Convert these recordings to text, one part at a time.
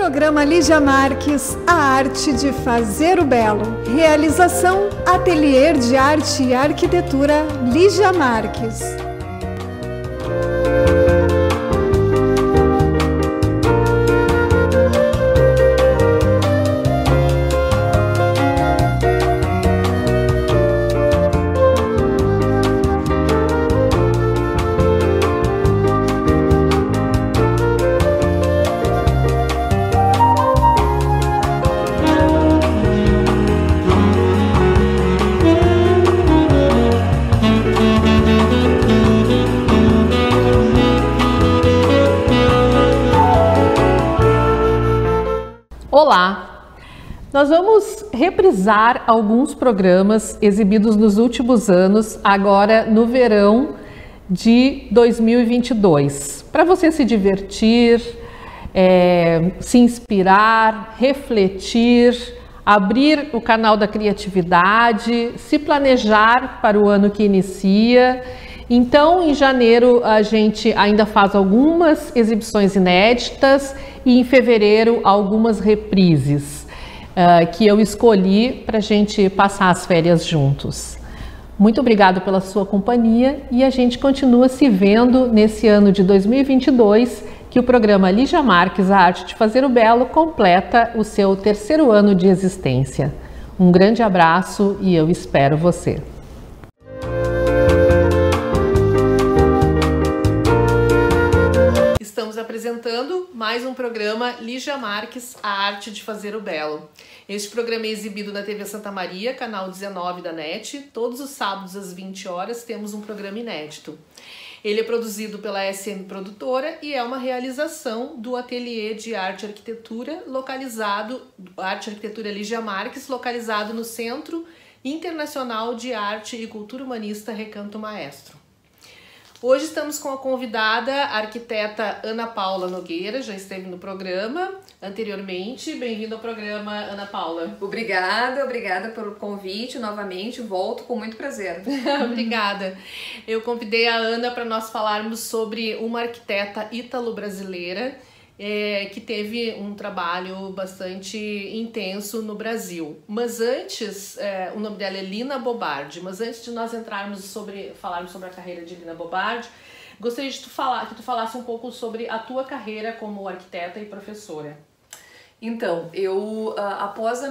Programa Lígia Marques, a arte de fazer o belo. Realização, Ateliê de Arte e Arquitetura Lígia Marques. Olá! Nós vamos reprisar alguns programas exibidos nos últimos anos, agora no verão de 2022, para você se divertir, se inspirar, refletir, abrir o canal da criatividade, se planejar para o ano que inicia. Então, em janeiro, a gente ainda faz algumas exibições inéditas e em fevereiro algumas reprises que eu escolhi para a gente passar as férias juntos. Muito obrigado pela sua companhia e a gente continua se vendo nesse ano de 2022, que o programa Lígia Marques, a arte de fazer o belo, completa o seu 3º ano de existência. Um grande abraço e eu espero você. Estamos apresentando mais um programa Lígia Marques, a arte de fazer o belo. Este programa é exibido na TV Santa Maria, canal 19 da NET. Todos os sábados às 20 horas temos um programa inédito. Ele é produzido pela SM Produtora e é uma realização do Ateliê de Arte e Arquitetura, Arte e Arquitetura Lígia Marques, localizado no Centro Internacional de Arte e Cultura Humanista Recanto Maestro. Hoje estamos com a convidada, a arquiteta Ana Paula Nogueira, já esteve no programa anteriormente. Bem-vinda ao programa, Ana Paula. Obrigada pelo convite novamente, volto com muito prazer. Obrigada. Eu convidei a Ana para nós falarmos sobre uma arquiteta ítalo-brasileira que teve um trabalho bastante intenso no Brasil. Mas antes, o nome dela é Lina Bobardi, mas antes de nós falarmos sobre a carreira de Lina Bobardi, gostaria de que tu falasse um pouco sobre a tua carreira como arquiteta e professora. Então, eu após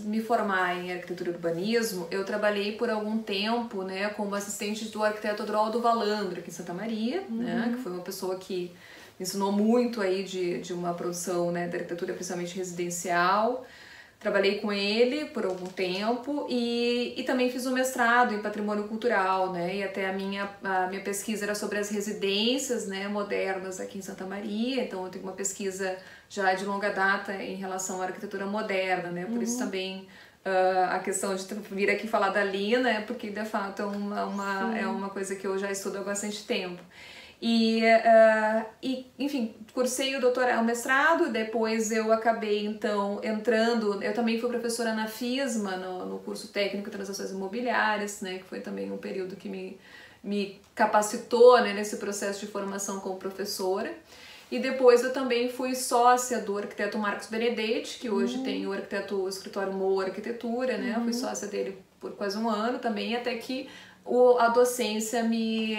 me formar em arquitetura e urbanismo, eu trabalhei por algum tempo, né, como assistente do arquiteto Adroaldo Valandro aqui em Santa Maria, né, que foi uma pessoa que me ensinou muito aí de uma produção, né, da arquitetura, principalmente residencial. Trabalhei com ele por algum tempo e também fiz um mestrado em patrimônio cultural, né, e até a minha pesquisa era sobre as residências, né, modernas aqui em Santa Maria. Então eu tenho uma pesquisa já de longa data em relação à arquitetura moderna, né, por isso também a questão de vir aqui falar da Lina é porque de fato é uma coisa que eu já estudo há bastante tempo. Enfim, cursei o mestrado, depois eu acabei então entrando, eu também fui professora na FISMA, no curso técnico de transações imobiliárias, né, que foi também um período que me capacitou, né, nesse processo de formação como professora. E depois eu também fui sócia do arquiteto Marcos Benedetti, que hoje tem o escritório Moa Arquitetura, né, eu fui sócia dele por quase um ano também, até que a docência me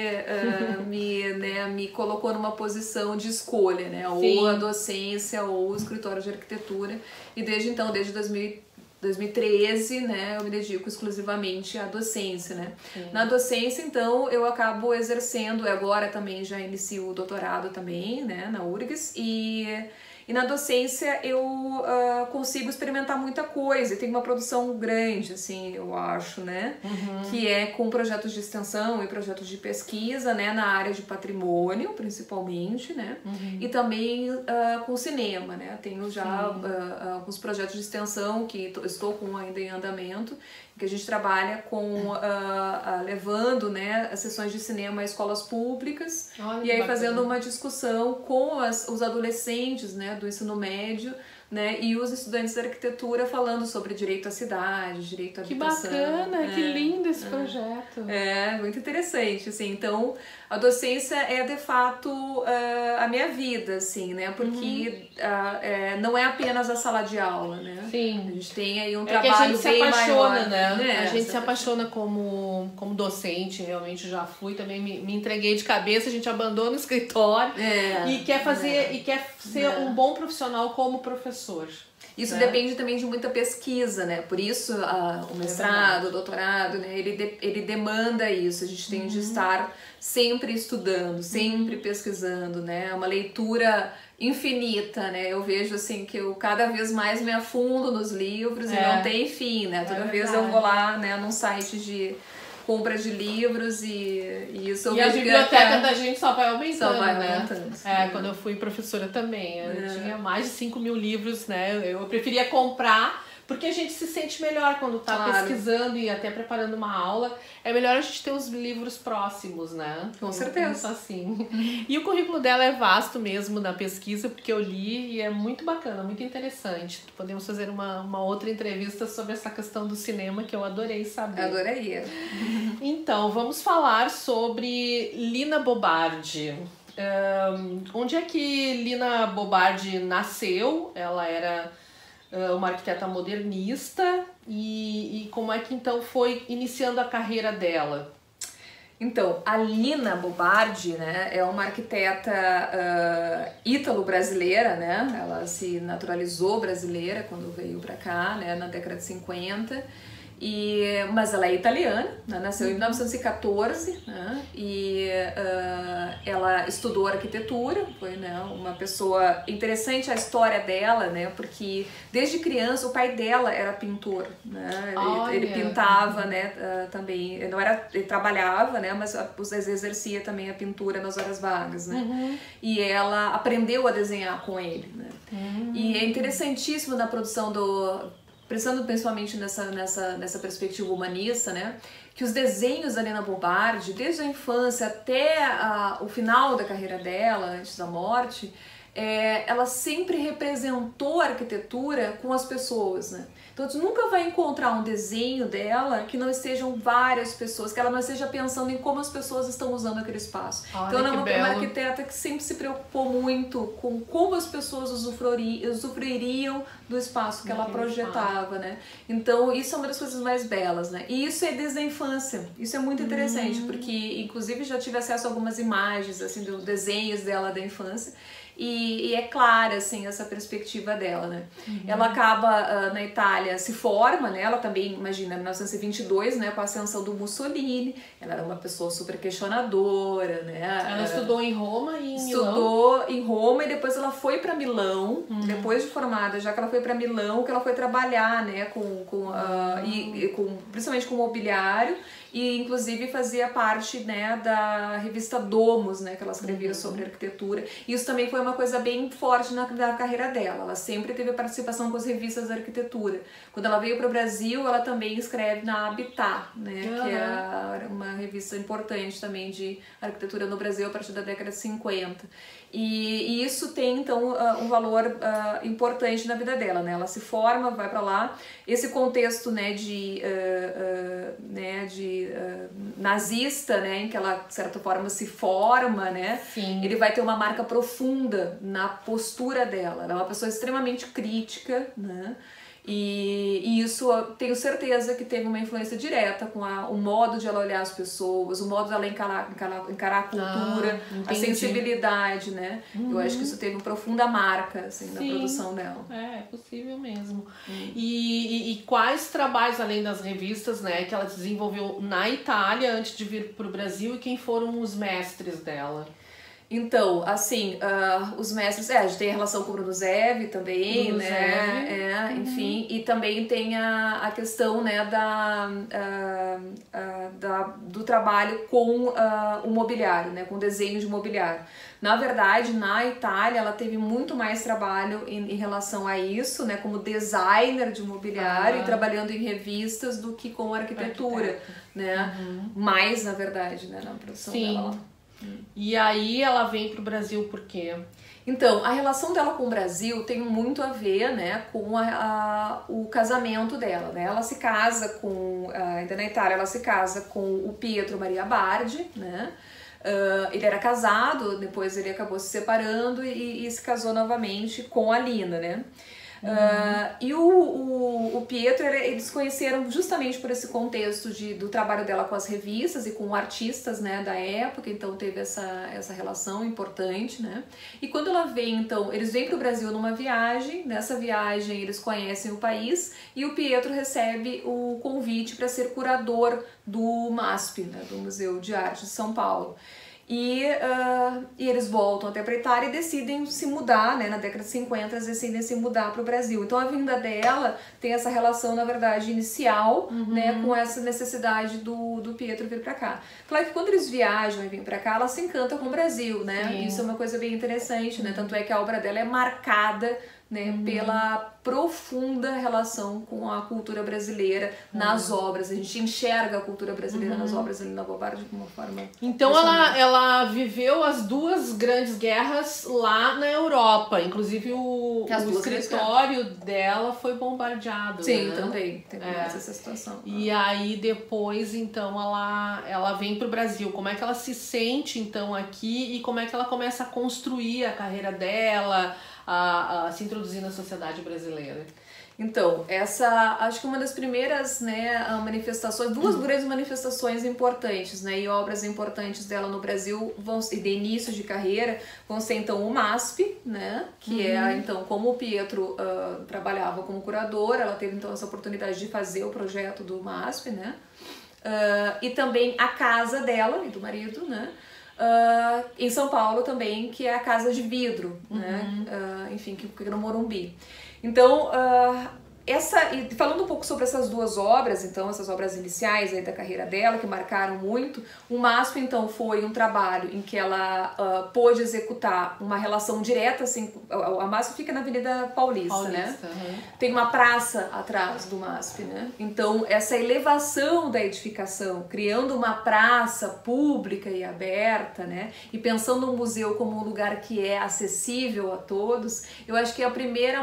colocou numa posição de escolha, né? Ou a docência ou o escritório de arquitetura. E desde então, desde 2013, né, eu me dedico exclusivamente à docência, né? Na docência, então, eu acabo exercendo, agora também já inicio o doutorado também, né, na URGS, e na docência eu consigo experimentar muita coisa, e tem uma produção grande, assim, eu acho, né? Que é com projetos de extensão e projetos de pesquisa, né? Na área de patrimônio, principalmente, né? E também com cinema, né? Tenho já alguns projetos de extensão que estou com ainda em andamento, que a gente trabalha com levando, né, as sessões de cinema a escolas públicas. Olha, e aí bacana. Fazendo uma discussão com os adolescentes, né, do ensino médio né? E os estudantes de arquitetura falando sobre direito à cidade, direito à habitação. Que bacana, que lindo esse projeto. É, muito interessante, assim. Então, a docência é, de fato, a minha vida, assim, né? Porque não é apenas a sala de aula, né? Sim. A gente tem aí um que a trabalho gente bem se apaixona, maior. né? A gente se apaixona como docente, realmente já fui, também me entreguei de cabeça, a gente abandona o escritório e quer fazer, e quer ser um bom profissional como professor. Isso depende também de muita pesquisa, né? Por isso o mestrado, o doutorado, né? Ele demanda isso. A gente tem de estar sempre estudando, sempre pesquisando, né? Uma leitura infinita, né? Eu vejo assim que eu cada vez mais me afundo nos livros e não tem fim, né? Toda vez eu vou lá, né, num site de compra de livros e isso eu vejo. E a biblioteca da gente só vai aumentando, só vai né? aumentando. Quando eu fui professora também, eu tinha mais de 5 mil livros, né? Eu preferia comprar, porque a gente se sente melhor quando tá pesquisando e até preparando uma aula. É melhor a gente ter os livros próximos, né? Com certeza. Assim. E o currículo dela é vasto mesmo na pesquisa, porque eu li e é muito bacana, muito interessante. Podemos fazer uma outra entrevista sobre essa questão do cinema que eu adorei saber. Adoraria. Então, vamos falar sobre Lina Bobardi. Onde é que Lina Bobardi nasceu? Ela era uma arquiteta modernista e como é que então foi iniciando a carreira dela? Então, a Lina Bobardi, né, é uma arquiteta ítalo-brasileira, né? Ela se naturalizou brasileira quando veio para cá, né, na década de 50. Mas ela é italiana, né? Nasceu em 1914, né? E ela estudou arquitetura, foi, né, uma pessoa interessante a história dela, né? Porque desde criança o pai dela era pintor, né? Ele pintava, né? Também, ele trabalhava, né? Mas exercia também a pintura nas horas vagas, né? E ela aprendeu a desenhar com ele, né? E é interessantíssimo na produção pensando principalmente nessa perspectiva humanista, né? Que os desenhos da Lina Bobardi, desde a infância até o final da carreira dela, antes da morte, ela sempre representou a arquitetura com as pessoas, né? Então, você nunca vai encontrar um desenho dela que não estejam várias pessoas, que ela não esteja pensando em como as pessoas estão usando aquele espaço. Então, ela é uma arquiteta que sempre se preocupou muito com como as pessoas usufruiriam do espaço que ela projetava, né? Então, isso é uma das coisas mais belas, né? E isso é desde a infância. Isso é muito interessante, porque, inclusive, já tive acesso a algumas imagens, assim, dos desenhos dela da infância. E é clara, assim, essa perspectiva dela, né? Ela acaba na Itália, se forma, né? Ela também, imagina, em 1922, né? Com a ascensão do Mussolini, ela era uma pessoa super questionadora, né? Ela estudou em Roma e em Milão? Estudou em Roma e depois ela foi para Milão, depois de formada, já que ela foi para Milão, que ela foi trabalhar, né? Principalmente com mobiliário. E inclusive fazia parte, né, da revista Domus, né, que ela escrevia sobre arquitetura. E isso também foi uma coisa bem forte na carreira dela. Ela sempre teve participação com as revistas da arquitetura. Quando ela veio para o Brasil, ela também escreve na Habitat, né, que é uma revista importante também de arquitetura no Brasil a partir da década de 50. E isso tem, então, um valor importante na vida dela, né? Ela se forma, vai para lá. Esse contexto, né, de nazista, né, em que ela, de certa forma, se forma, né? Sim. Ele vai ter uma marca profunda na postura dela. Ela é uma pessoa extremamente crítica, né? E isso eu tenho certeza que teve uma influência direta com o modo de ela olhar as pessoas, o modo de ela encarar a cultura, a sensibilidade, né? Eu acho que isso teve uma profunda marca, assim, na produção dela. É possível mesmo. E quais trabalhos, além das revistas, né, que ela desenvolveu na Itália antes de vir para o Brasil, e quem foram os mestres dela? Então, assim, os mestres, a gente tem a relação com o Bruno Zev também, Bruno né? Zev. Enfim, e também tem a questão, né, do trabalho com o mobiliário, né, com o desenho de mobiliário. Na verdade, na Itália, ela teve muito mais trabalho em relação a isso, né, como designer de mobiliário e trabalhando em revistas do que com arquitetura, né? Mais, na verdade, né, na produção dela lá. E aí ela vem pro Brasil por quê? Então, a relação dela com o Brasil tem muito a ver, né, com o casamento dela, né? Ela se casa com, ainda na Itália, ela se casa com o Pietro Maria Bardi, né? Ele era casado, depois ele acabou se separando e se casou novamente com a Lina, né? E o Pietro, eles conheceram justamente por esse contexto do trabalho dela com as revistas e com artistas, né, da época, então teve essa relação importante, né? E quando ela vem, então, eles vêm para o Brasil numa viagem, nessa viagem eles conhecem o país e o Pietro recebe o convite para ser curador do MASP, né, do Museu de Arte de São Paulo. E eles voltam até para a Itália e decidem se mudar, né? Na década de 50 eles decidem se mudar para o Brasil. Então a vinda dela tem essa relação, na verdade, inicial, né? Com essa necessidade do Pietro vir para cá. Claro que quando eles viajam e vêm para cá, ela se encanta com o Brasil, né? Sim. Isso é uma coisa bem interessante, né? Tanto é que a obra dela é marcada, né, pela profunda relação com a cultura brasileira nas obras. A gente enxerga a cultura brasileira nas obras ali na Bobardi de uma forma... Então ela viveu as duas grandes guerras lá na Europa. Inclusive o escritório dela foi bombardeado. Sim, né? Também. Teve mais essa situação. E aí depois, então, ela vem pro Brasil. Como é que ela se sente, então, aqui? E como é que ela começa a construir a carreira dela... A se introduzir na sociedade brasileira? Então, acho que uma das primeiras, né, manifestações, duas grandes manifestações importantes, né, e obras importantes dela no Brasil, e de início de carreira, vão ser então o MASP, né, que é então como o Pietro trabalhava como curador, ela teve então essa oportunidade de fazer o projeto do MASP, né, e também a casa dela e do marido, né, em São Paulo também, que é a Casa de Vidro, né? Enfim, que fica no Morumbi. Então, e falando um pouco sobre essas duas obras, então, essas obras iniciais aí da carreira dela, que marcaram muito, o MASP, então, foi um trabalho em que ela pôde executar uma relação direta, assim, a MASP fica na Avenida Paulista, né? Tem uma praça atrás do MASP, né? Então, essa elevação da edificação, criando uma praça pública e aberta, né? E pensando o museu como um lugar que é acessível a todos, eu acho que é a primeira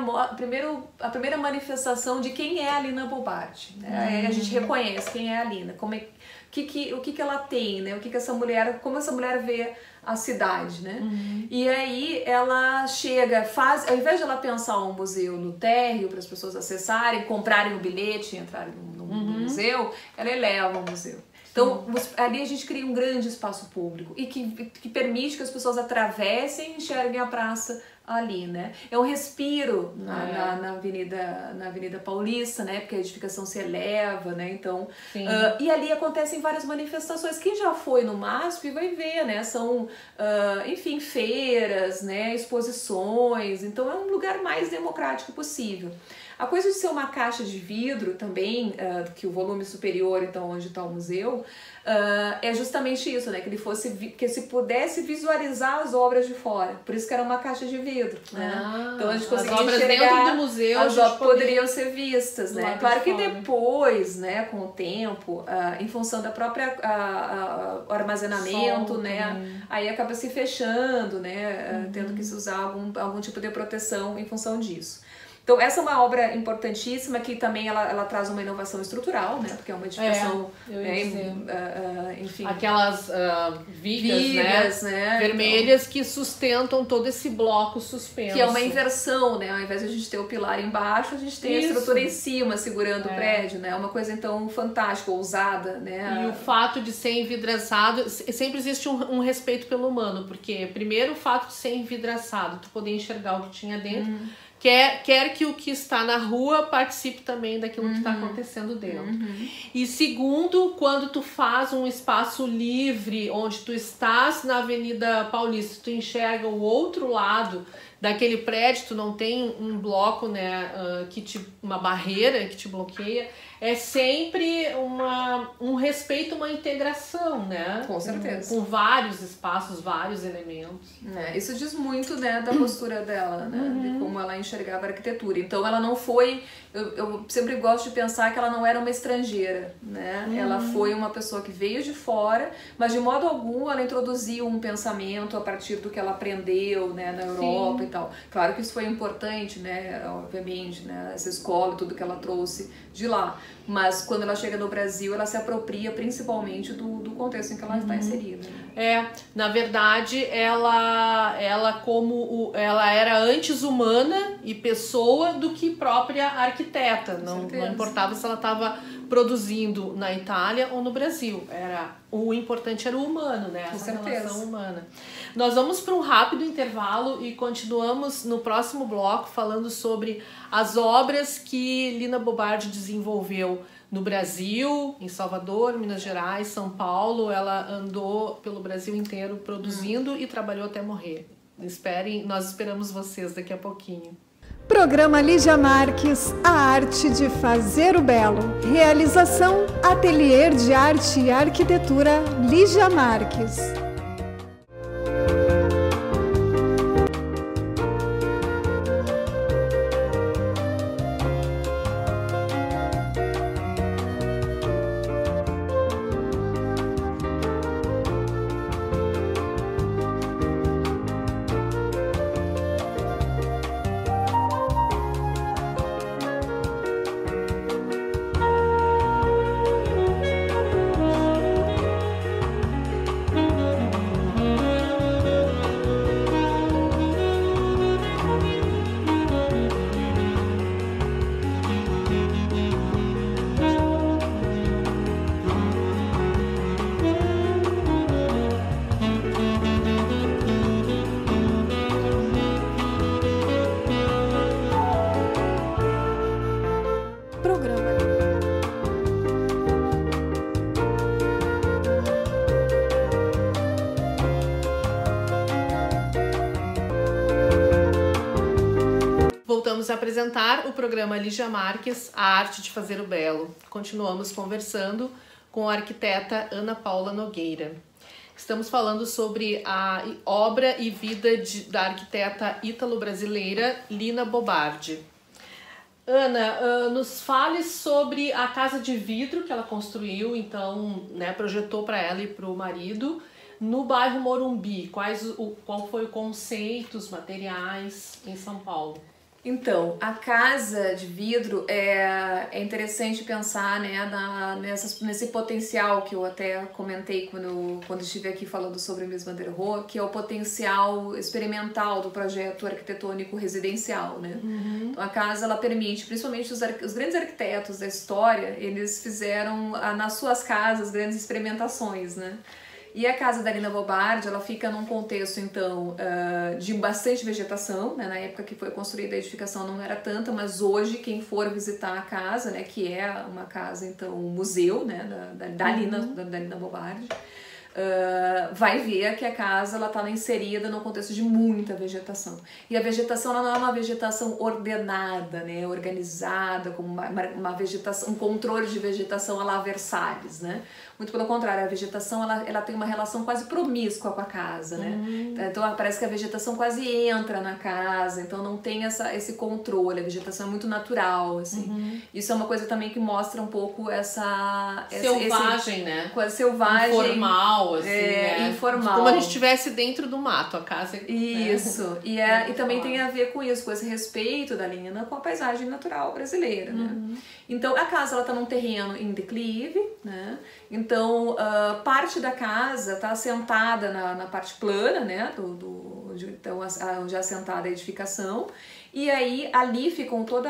manifestação de quem é a Lina Bobardi, né? A gente reconhece quem é a Lina, o que ela tem, né? Como essa mulher vê a cidade, né? E aí ela chega, ao invés de ela pensar um museu no térreo para as pessoas acessarem, comprarem o bilhete e entrarem no museu, ela eleva o museu. Então, ali a gente cria um grande espaço público e que permite que as pessoas atravessem e enxerguem a praça ali, né? É um respiro na Avenida Paulista, né? Porque a edificação se eleva, né? Então, e ali acontecem várias manifestações. Quem já foi no MASP vai ver, né? São, enfim, feiras, né? Exposições. Então, é um lugar mais democrático possível. A coisa de ser uma caixa de vidro também, que o volume superior, então, onde está o museu, é justamente isso, né? Que se pudesse visualizar as obras de fora. Por isso que era uma caixa de vidro, né? Então a gente conseguia as obras enxergar, dentro do museu, as obras poderiam ser vistas, né? Claro que depois, né, com o tempo, em função da própria armazenamento, né? Aí acaba se fechando, né? Tendo que se usar algum tipo de proteção em função disso. Então essa é uma obra importantíssima que também ela traz uma inovação estrutural, né? Porque é uma edificação, enfim, aquelas vigas, né? Vermelhas, então, que sustentam todo esse bloco suspenso. Que é uma inversão, né? Ao invés de a gente ter o pilar embaixo, a gente tem a estrutura em cima segurando o prédio, né? É uma coisa então fantástica, ousada, né? E o fato de ser envidraçado, sempre existe um respeito pelo humano, porque primeiro o fato de ser envidraçado, tu poder enxergar o que tinha dentro. Quer que o que está na rua participe também daquilo que está acontecendo dentro. E segundo, quando tu faz um espaço livre, onde tu estás na Avenida Paulista, tu enxerga o outro lado, daquele prédio, tu não tem um bloco, né, uma barreira que te bloqueia, é sempre um respeito, uma integração, né? Com certeza. Com vários espaços, vários elementos. Isso diz muito, né, da postura dela, né? De como ela enxergava a arquitetura. Então ela não foi... Eu sempre gosto de pensar que ela não era uma estrangeira, né? Ela foi uma pessoa que veio de fora, mas de modo algum ela introduziu um pensamento a partir do que ela aprendeu, né, na Europa. Sim. E tal. Claro que isso foi importante, né? Obviamente, né? Essa escola, tudo que ela trouxe de lá. Mas quando ela chega no Brasil, ela se apropria principalmente do contexto em que ela está inserida. Na verdade, ela era antes humana e pessoa do que própria arquiteta. Não importava se ela estava produzindo na Itália ou no Brasil. O importante era o humano, né? Essa relação humana. Nós vamos para um rápido intervalo e continuamos no próximo bloco falando sobre as obras que Lina Bobardi desenvolveu no Brasil, em Salvador, Minas Gerais, São Paulo. Ela andou pelo Brasil inteiro produzindo e trabalhou até morrer. Esperem, nós esperamos vocês daqui a pouquinho. Programa Lígia Marques, a arte de fazer o belo. Realização, Ateliê de Arte e Arquitetura Lígia Marques. Voltamos a apresentar o programa Lígia Marques, a arte de fazer o belo. Continuamos conversando com a arquiteta Ana Paula Nogueira. Estamos falando sobre a obra e vida da arquiteta ítalo-brasileira Lina Bobardi. Ana, nos fale sobre a casa de vidro que ela construiu, então, né, projetou para ela e para o marido, no bairro Morumbi. Qual foi o conceito, os materiais em São Paulo? Então, a casa de vidro é interessante pensar, né, nesse potencial que eu até comentei quando estive aqui falando sobre o Mies van der Rohe, que é o potencial experimental do projeto arquitetônico residencial, né? Então, a casa, ela permite, principalmente os grandes arquitetos da história, eles fizeram nas suas casas grandes experimentações, né? E a casa da Lina Bobardi, ela fica num contexto, então, de bastante vegetação, né? Na época que foi construída a edificação não era tanta, mas hoje quem for visitar a casa, né, que é uma casa, então, um museu, né, da Lina Bobardi, vai ver que a casa ela está inserida no contexto de muita vegetação. E a vegetação ela não é uma vegetação ordenada, né, organizada, como uma vegetação, um controle de vegetação à la Versalhes, né? Muito pelo contrário, a vegetação ela tem uma relação quase promíscua com a casa, né? Então parece que a vegetação quase entra na casa, então não tem esse controle, a vegetação é muito natural, assim. Isso é uma coisa também que mostra um pouco essa... Selvagem, né? Coisa selvagem. Informal, assim, né? Informal. Como a gente estivesse dentro do mato, a casa. Isso, né? E também tem a ver com isso, com esse respeito da Lina com a paisagem natural brasileira, né? Então a casa ela tá num terreno em declive, né? Então parte da casa está assentada na parte plana, né? Então onde é assentada a edificação. E aí ali ficam todo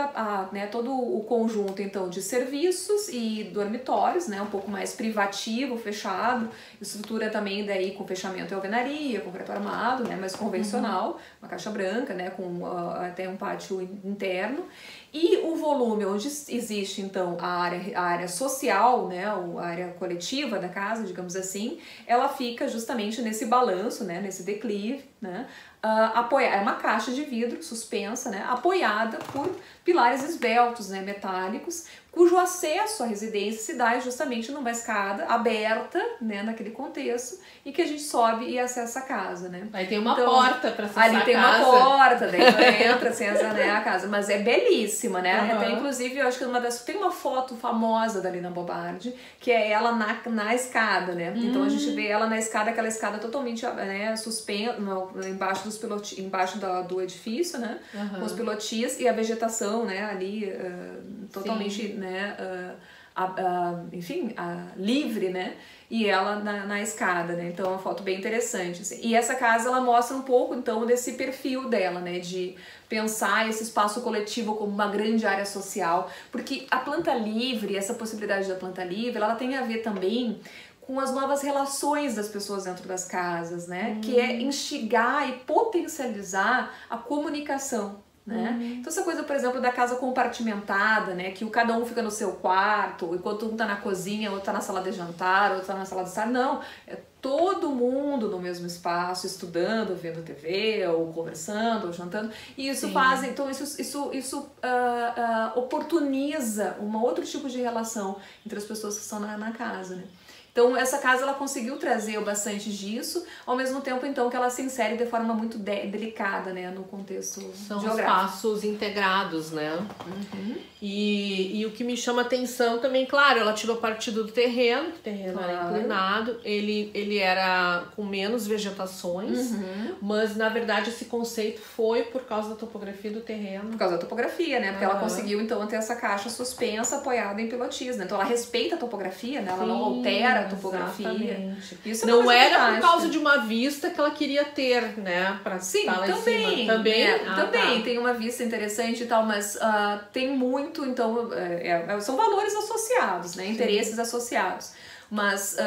o conjunto então de serviços e dormitórios, né, um pouco mais privativo, fechado, estrutura também daí com fechamento e alvenaria, concreto armado, né, mais convencional, uma caixa branca, né, com até um pátio interno. E o volume onde existe então a área social, né, a área coletiva da casa, digamos assim, ela fica justamente nesse balanço, né, nesse declive, né, é uma caixa de vidro suspensa, né, apoiada por pilares esbeltos, né, metálicos, cujo acesso à residência se dá justamente numa escada aberta, né, naquele contexto, e que a gente sobe e acessa a casa, né. Aí tem uma porta para acessar a casa. Ali tem uma porta, daí tu entra, acessa, né, a casa, mas é belíssima, né, até inclusive eu acho que tem uma foto famosa da Lina Bobardi, que é ela na escada, né, então a gente vê ela na escada, aquela escada totalmente, né, suspensa, embaixo do edifício, né, com os pilotis e a vegetação, né, ali totalmente, né, enfim, livre, né, e ela na escada, né, então é uma foto bem interessante, assim. E essa casa, ela mostra um pouco, então, desse perfil dela, né, de pensar esse espaço coletivo como uma grande área social, porque a planta livre, essa possibilidade da planta livre, ela tem a ver também com as novas relações das pessoas dentro das casas, né, que é instigar e potencializar a comunicação, né? Então essa coisa, por exemplo, da casa compartimentada, né, que cada um fica no seu quarto, enquanto um tá na cozinha, outro tá na sala de jantar, outro tá na sala de estar, não, é todo mundo no mesmo espaço, estudando, vendo TV, ou conversando, ou jantando, e isso faz, então isso oportuniza um outro tipo de relação entre as pessoas que estão na casa, né? Então essa casa, ela conseguiu trazer bastante disso, ao mesmo tempo então que ela se insere de forma muito delicada, né, no contexto São geográfico. espaços integrados, né? E o que me chama atenção também, claro, ela tirou partido do terreno, que o terreno era inclinado, ele era com menos vegetações, mas na verdade esse conceito foi por causa da topografia do terreno. Por causa da topografia, né? Porque ela conseguiu então ter essa caixa suspensa apoiada em pilotis, né? Então ela respeita a topografia, né? Ela não altera a topografia. Exatamente. Isso não era por causa de uma vista que ela queria ter, né? Pra sim, estar lá também. Em cima. Também? Também tem uma vista interessante e tal, mas tem muito, então, são valores associados, né? Interesses associados. Mas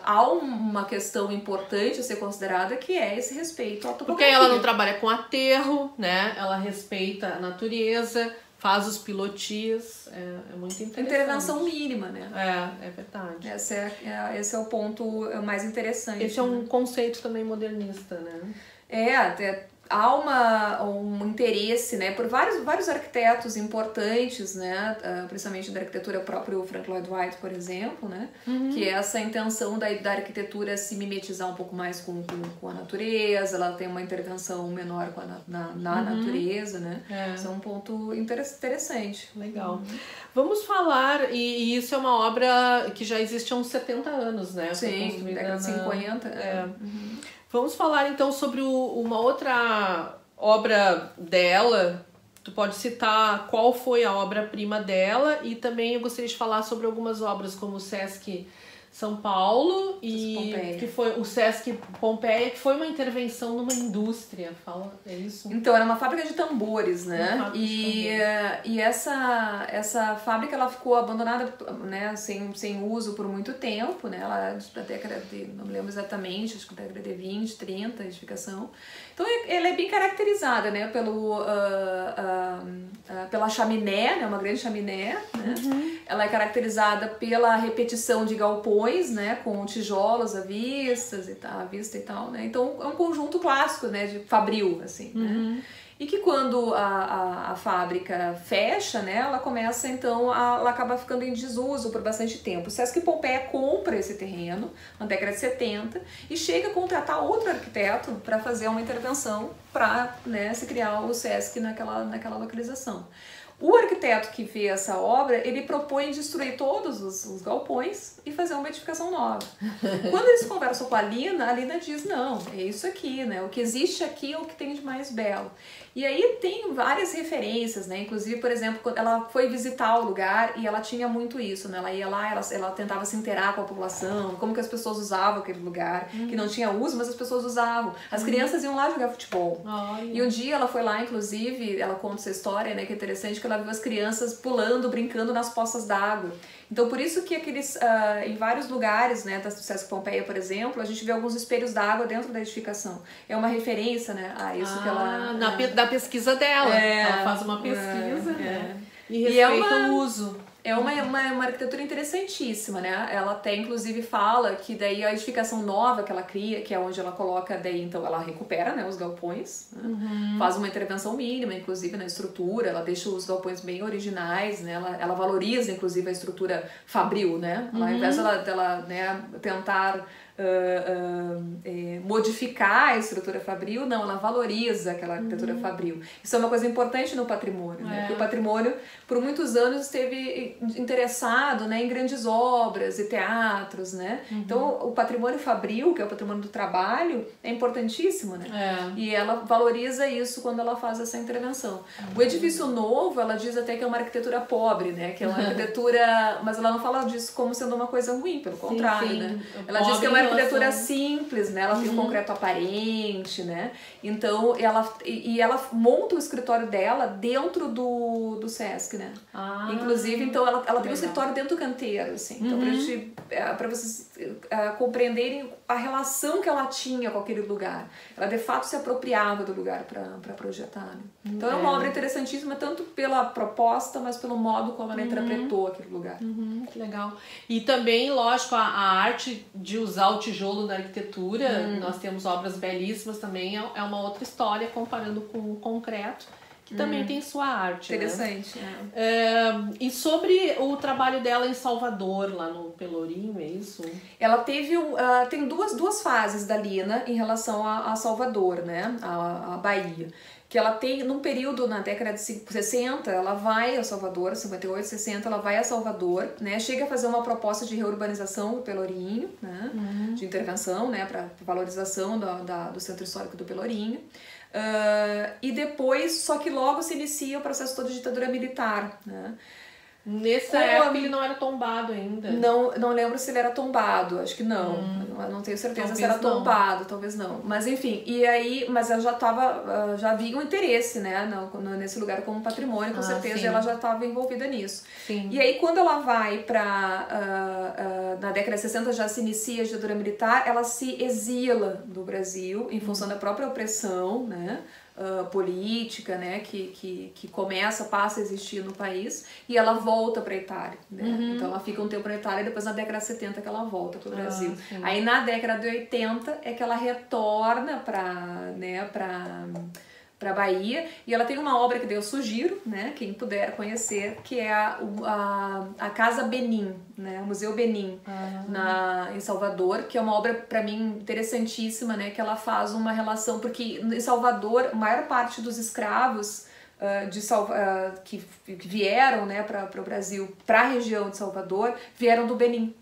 há uma questão importante a ser considerada, que é esse respeito à topografia. Porque ela não trabalha com aterro, né? Ela respeita a natureza, faz os pilotis, é muito interessante. Intervenção mínima, né? É verdade. Esse é o ponto mais interessante. Esse é um conceito também modernista, né? Até há um interesse, né, por vários arquitetos importantes, né, principalmente da arquitetura, o próprio Frank Lloyd Wright, por exemplo, né, que é essa intenção da arquitetura se mimetizar um pouco mais com a natureza, ela tem uma intervenção menor na natureza, né, isso é um ponto interessante. Legal. Vamos falar, e isso é uma obra que já existe há uns 70 anos, né? Sim, década de 50. Vamos falar então sobre uma outra obra dela. Tu pode citar qual foi a obra-prima dela, e também eu gostaria de falar sobre algumas obras como o Sesc São Paulo e que foi o Sesc Pompeia, que foi uma intervenção numa indústria. É isso? Então, era uma fábrica de tambores, né? E essa fábrica, ela ficou abandonada, né, sem uso por muito tempo, né? Ela da década de, não me lembro exatamente, acho que da década de 20, 30, a edificação. Então, ela é bem caracterizada, né, pela chaminé, né, uma grande chaminé, né? Ela é caracterizada pela repetição de galpões, né, com tijolos à vista e tal, né? Então é um conjunto clássico, né, de fabril, assim, né? E que quando a fábrica fecha, né, ela começa então, ela acaba ficando em desuso por bastante tempo. O Sesc Pompeia compra esse terreno na década de 70 e chega a contratar outro arquiteto para fazer uma intervenção para, né, se criar o Sesc naquela localização. O arquiteto que vê essa obra, ele propõe destruir todos os galpões e fazer uma edificação nova. Quando eles conversam com a Lina diz, não, é isso aqui, né? O que existe aqui é o que tem de mais belo. E aí tem várias referências, né? Inclusive, por exemplo, quando ela foi visitar o lugar, e ela tinha muito isso, né? Ela ia lá, ela tentava se inteirar com a população, como que as pessoas usavam aquele lugar, que não tinha uso, mas as pessoas usavam. As crianças iam lá jogar futebol. E um dia ela foi lá, inclusive, ela conta essa história, né, que é interessante, que ela viu as crianças pulando, brincando nas poças d'água. Então, por isso que em vários lugares, né, da Sesc Pompeia, por exemplo, a gente vê alguns espelhos d'água dentro da edificação. É uma referência, né, a isso que ela... Da pesquisa dela. Ela faz uma pesquisa, né? E respeita o uso. É uma arquitetura interessantíssima, né? Ela até inclusive fala que daí a edificação nova que ela cria, que é onde ela coloca, daí então ela recupera, né, os galpões, né? Faz uma intervenção mínima, inclusive na estrutura, ela deixa os galpões bem originais, né? Ela valoriza inclusive a estrutura fabril, né? Ao invés dela né, tentar modificar a estrutura fabril, não, ela valoriza aquela arquitetura fabril. Isso é uma coisa importante no patrimônio, né? Porque o patrimônio, por muitos anos, esteve interessado, né, em grandes obras e teatros, né? Então, o patrimônio fabril, que é o patrimônio do trabalho, é importantíssimo, né? E ela valoriza isso quando ela faz essa intervenção. O edifício novo, ela diz até que é uma arquitetura pobre, né? Que é uma arquitetura... Mas ela não fala disso como sendo uma coisa ruim, pelo contrário, né? Ela diz que é uma arquitetura simples, né? Ela tem um concreto aparente, né? Então, ela monta o escritório dela dentro do Sesc, né? Inclusive, então, ela tem um escritório dentro do canteiro, assim. Então, pra vocês compreenderem a relação que ela tinha com aquele lugar. Ela, de fato, se apropriava do lugar para projetar, né? Então, é uma obra interessantíssima, tanto pela proposta, mas pelo modo como ela interpretou aquele lugar. Que legal. E também, lógico, a arte de usar o tijolo na arquitetura, nós temos obras belíssimas também, é uma outra história comparando com o concreto, que também tem sua arte. Interessante. Né? E sobre o trabalho dela em Salvador, lá no Pelourinho, é isso? Ela teve tem duas fases da Lina em relação a Salvador, né? A Bahia. Que ela tem, num período na década de 60, ela vai a Salvador, 58, 60, ela vai a Salvador, né? Chega a fazer uma proposta de reurbanização do Pelourinho, né? De intervenção, né? Para valorização do centro histórico do Pelourinho. E depois, só que logo se inicia o processo todo de ditadura militar, né? Nessa época ele não era tombado ainda. Não lembro se ele era tombado, acho que não. Não tenho certeza se era tombado, talvez não. Mas enfim, e aí, mas ela já havia um interesse, né, nesse lugar como patrimônio, com certeza, e ela já estava envolvida nisso. Sim. E aí, quando ela vai na década de 60, já se inicia a ditadura militar, ela se exila do Brasil em função da própria opressão, né? Política, né, que passa a existir no país, e ela volta para a Itália, né? Então ela fica um tempo na Itália e depois na década de 70 que ela volta para o Brasil. Aí na década de 80 é que ela retorna para Bahia, e ela tem uma obra que daí eu sugiro, né, quem puder conhecer, que é a Casa Benin, né, o Museu Benin, em Salvador, que é uma obra para mim interessantíssima, né, que ela faz uma relação, porque em Salvador a maior parte dos escravos que vieram, né, para o Brasil, para a região de Salvador, vieram do Benin.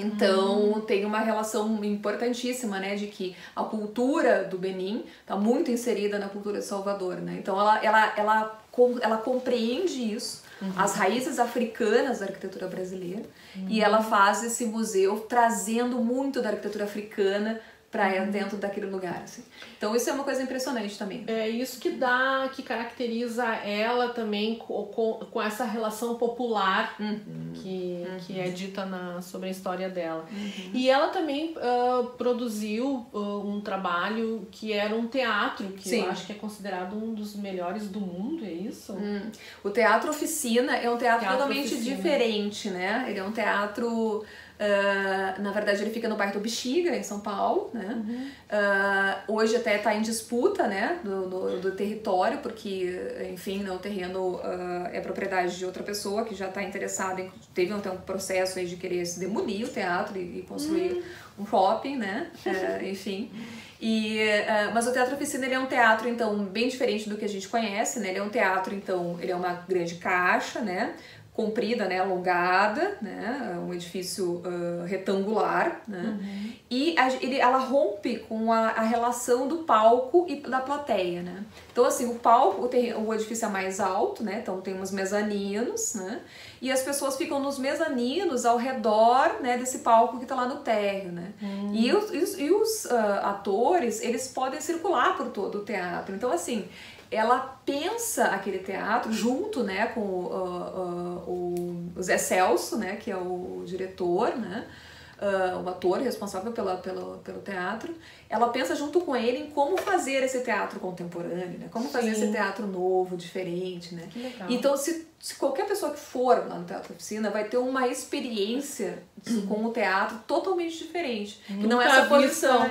Então, tem uma relação importantíssima, né, de que a cultura do Benin está muito inserida na cultura de Salvador, né? Então, ela compreende isso, as raízes africanas da arquitetura brasileira, e ela faz esse museu trazendo muito da arquitetura africana para dentro daquele lugar, assim. Então isso é uma coisa impressionante também. É isso que caracteriza ela também com essa relação popular que é dita sobre a história dela. E ela também produziu um trabalho que era um teatro, que eu acho que é considerado um dos melhores do mundo, é isso? O Teatro Oficina é um teatro totalmente diferente, né? Ele é um teatro... na verdade ele fica no bairro do Bexiga, em São Paulo, né? Hoje até está em disputa, né, do território, porque, enfim, o terreno é propriedade de outra pessoa que já está interessada, teve até um processo aí de querer se demolir o teatro e construir um shopping, né? Enfim. Mas o Teatro Oficina, ele é um teatro, então, bem diferente do que a gente conhece, né? Ele é um teatro, então, ele é uma grande caixa, né? Comprida, né, alongada, né, um edifício retangular, né, e ela rompe com a relação do palco e da plateia, né. Então, assim, o palco, o edifício é mais alto, né, então tem uns mezaninos, né, e as pessoas ficam nos mezaninos ao redor, né, desse palco que está lá no térreo, né. E os atores, eles podem circular por todo o teatro. Então, assim, ela pensa aquele teatro junto, né, com o Zé Celso, né, que é o diretor, né, o ator responsável pelo teatro, ela pensa junto com ele em como fazer esse teatro contemporâneo, né? Como fazer esse teatro novo, diferente, né? Que legal. Então, se qualquer pessoa que for lá no Teatro Oficina vai ter uma experiência com o teatro totalmente diferente. Que não é essa posição,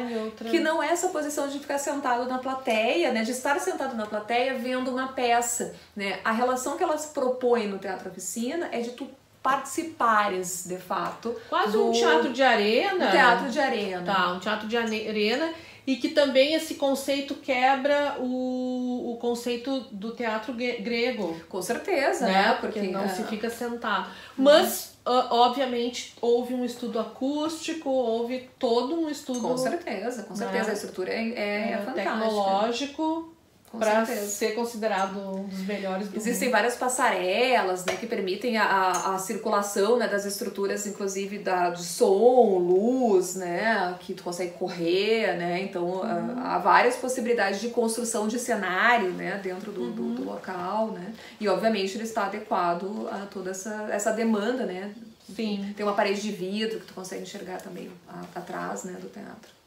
que não é essa posição de ficar sentado na plateia, né? De estar sentado na plateia vendo uma peça, né? A relação que ela se propõe no Teatro Oficina é de tu participares, de fato. Quase um teatro de arena. Um teatro de arena. Tá, um teatro de arena. E que também esse conceito quebra o conceito do teatro grego. Com certeza, né? Porque não se fica sentado. Mas, obviamente, houve um estudo acústico, houve todo um estudo... Com certeza, com certeza. Né? A estrutura é fantástica. Tecnológico. Para ser considerado um dos melhores do Existem várias passarelas, né, que permitem a circulação, né, das estruturas, inclusive de som, luz, né, que tu consegue correr, né, então há várias possibilidades de construção de cenário, né, dentro do local, né, e obviamente ele está adequado a toda essa demanda, né. Sim. Tem uma parede de vidro que tu consegue enxergar também atrás, né, do teatro.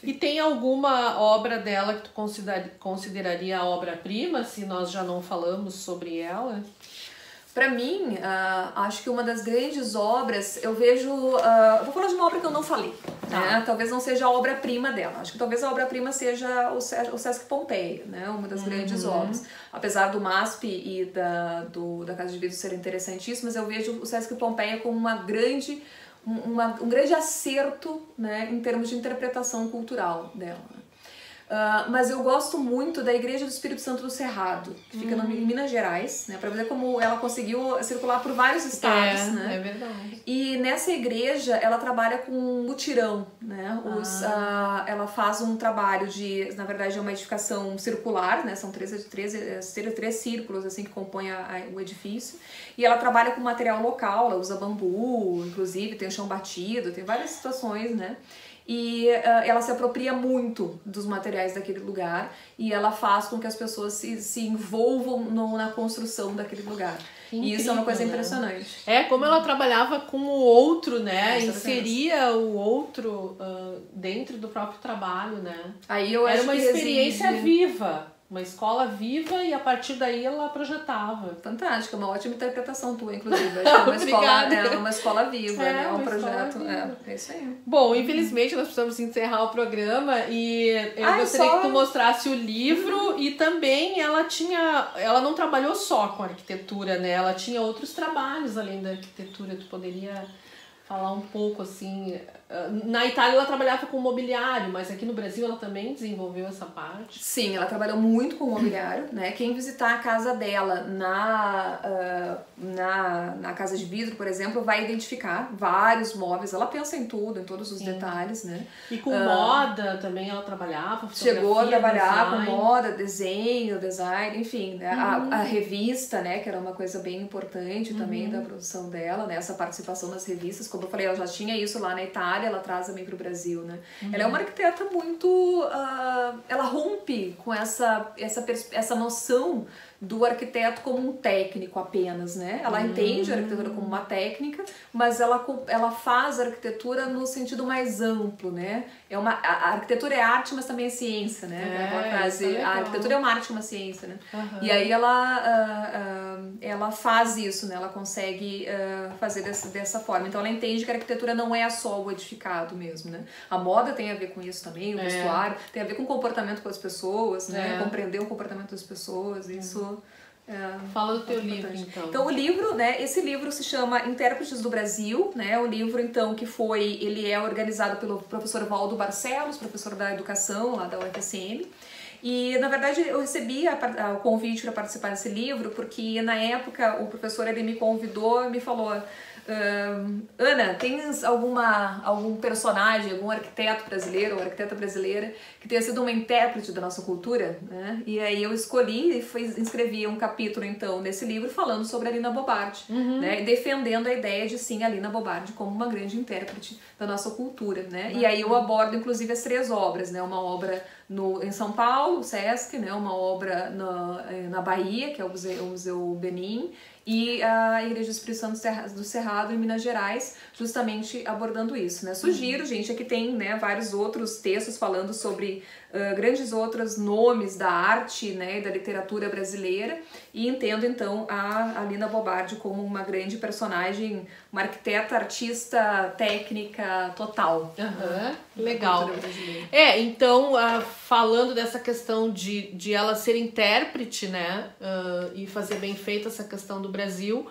E tem alguma obra dela que tu consideraria a obra-prima, se nós já não falamos sobre ela? Para mim, acho que uma das grandes obras, eu vejo... vou falar de uma obra que eu não falei, né? Talvez não seja a obra-prima dela. Acho que talvez a obra-prima seja o Sesc Pompeia, né? Uma das grandes obras. Apesar do MASP e da Casa de Vidro serem interessantíssimas, eu vejo o Sesc Pompeia como um grande acerto, né, em termos de interpretação cultural dela. Mas eu gosto muito da Igreja do Espírito Santo do Cerrado, que fica em Minas Gerais, né, para ver como ela conseguiu circular por vários estados. Né? É verdade. E nessa igreja ela trabalha com mutirão, né? Ela faz um trabalho na verdade é uma edificação circular, né? São três círculos assim que compõem o edifício, e ela trabalha com material local, ela usa bambu, inclusive tem o chão batido, tem várias situações, né? E ela se apropria muito dos materiais daquele lugar e ela faz com que as pessoas se envolvam na construção daquele lugar. Incrível, e isso é uma coisa impressionante. Como ela trabalhava com o outro, né? Inseria o outro dentro do próprio trabalho, né? Aí eu acho Era uma experiência viva. Uma escola viva e a partir daí ela projetava. Fantástica, uma ótima interpretação tua, inclusive. Acho que é uma escola viva, né? Um projeto. É isso aí. Bom, infelizmente nós precisamos encerrar o programa e eu gostaria que tu mostrasse o livro e também ela não trabalhou só com arquitetura, né? Ela tinha outros trabalhos além da arquitetura. Tu poderia falar um pouco assim... Na Itália ela trabalhava com mobiliário, mas aqui no Brasil ela também desenvolveu essa parte. Sim, ela trabalhou muito com mobiliário, né? Quem visitar a casa dela na Casa de Vidro, por exemplo, vai identificar vários móveis. Ela pensa em tudo, em todos os detalhes, né? E com moda também ela trabalhava? Chegou a trabalhar com moda, desenho, design, enfim. Né? A revista, né? Que era uma coisa bem importante também da produção dela, né? Essa participação nas revistas. Como eu falei, ela já tinha isso lá na Itália, ela traz também para o Brasil, né? Ela é uma arquiteta muito... ela rompe com essa noção do arquiteto como um técnico apenas, né? Ela entende a arquitetura como uma técnica, mas ela faz a arquitetura no sentido mais amplo, né? A arquitetura é arte, mas também é ciência, né? Aquela frase, a arquitetura é uma arte, uma ciência, né? E aí ela faz isso, né? Ela consegue fazer dessa forma. Então ela entende que a arquitetura não é só o edificado mesmo, né? A moda tem a ver com isso também, o vestuário, tem a ver com o comportamento com as pessoas, né? Compreender o comportamento das pessoas, isso... Fala do teu livro, então. Então, o livro, né, esse livro se chama Intérpretes do Brasil, né, o livro, então, ele é organizado pelo professor Valdo Barcelos, professor da educação lá da UFSM, e, na verdade, eu recebi o convite para participar desse livro, porque, na época, o professor, ele me convidou e me falou... Ana, tens algum personagem, algum arquiteto brasileiro ou arquiteta brasileira que tenha sido uma intérprete da nossa cultura, né? E aí eu escolhi e escrevi um capítulo então nesse livro falando sobre a Lina Bobardi, né? Defendendo a ideia de sim a Lina Bobardi como uma grande intérprete da nossa cultura, né? E aí eu abordo inclusive as 3 obras, né? Uma obra em São Paulo, o Sesc, né? Uma obra na Bahia, que é o Museu Benin, e a Igreja do Espírito Santo do Cerrado Cerrado, em Minas Gerais, justamente abordando isso, né? Sugiro, gente, aqui tem, né, vários outros textos falando sobre grandes outros nomes da arte, né, e da literatura brasileira, e entendo então a Lina Bo Bardi como uma grande personagem, uma arquiteta, artista, técnica total. Legal. Então, falando dessa questão de ela ser intérprete, né, e fazer bem feita essa questão do Brasil,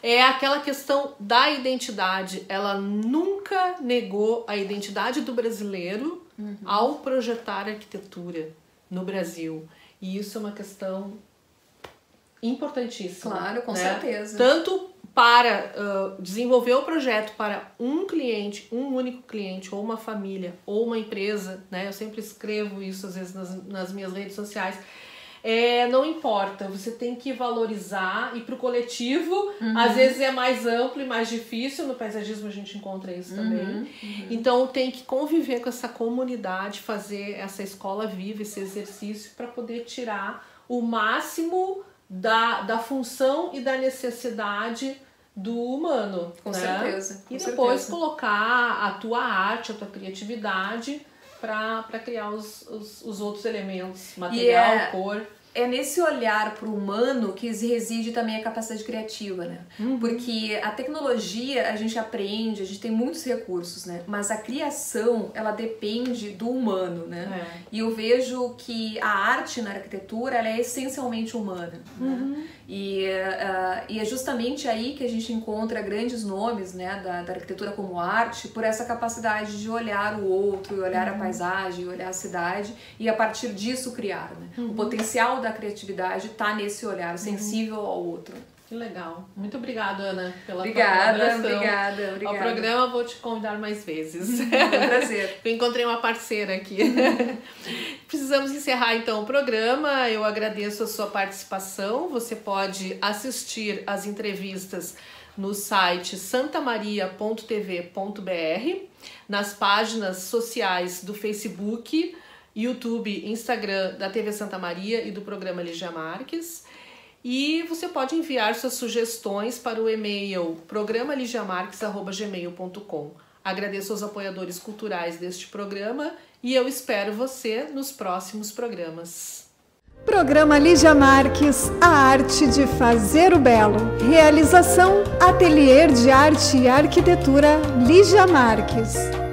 é aquela questão da identidade. Ela nunca negou a identidade do brasileiro ao projetar arquitetura no Brasil. E isso é uma questão importantíssima. Claro, com certeza. Tanto para desenvolver o projeto para um cliente, um único cliente, ou uma família, ou uma empresa, né? Eu sempre escrevo isso às vezes nas minhas redes sociais. Não importa, você tem que valorizar, e para o coletivo, às vezes é mais amplo e mais difícil, no paisagismo a gente encontra isso também. Então tem que conviver com essa comunidade, fazer essa escola viva, esse exercício, para poder tirar o máximo da função e da necessidade do humano. Com certeza. E depois colocar a tua arte, a tua criatividade para criar os outros elementos, material, cor. É nesse olhar para o humano que reside também a capacidade criativa, né? Porque a tecnologia a gente aprende, a gente tem muitos recursos, né? Mas a criação, ela depende do humano, né? E eu vejo que a arte na arquitetura, ela é essencialmente humana, né? E é justamente aí que a gente encontra grandes nomes, né, da arquitetura como arte, por essa capacidade de olhar o outro, olhar a paisagem, olhar a cidade e a partir disso criar, né? O potencial da criatividade está nesse olhar sensível ao outro. Que legal. Muito obrigada, Ana, pela obrigada. Ao programa vou te convidar mais vezes. É um prazer. Eu encontrei uma parceira aqui. Precisamos encerrar então o programa. Eu agradeço a sua participação. Você pode assistir as entrevistas no site santamaria.tv.br, nas páginas sociais do Facebook, YouTube, Instagram da TV Santa Maria e do programa Lígia Marques. E você pode enviar suas sugestões para o e-mail programaligiamarques@gmail.com. Agradeço aos apoiadores culturais deste programa e eu espero você nos próximos programas. Programa Lígia Marques, a arte de fazer o belo. Realização Ateliê de Arte e Arquitetura Lígia Marques.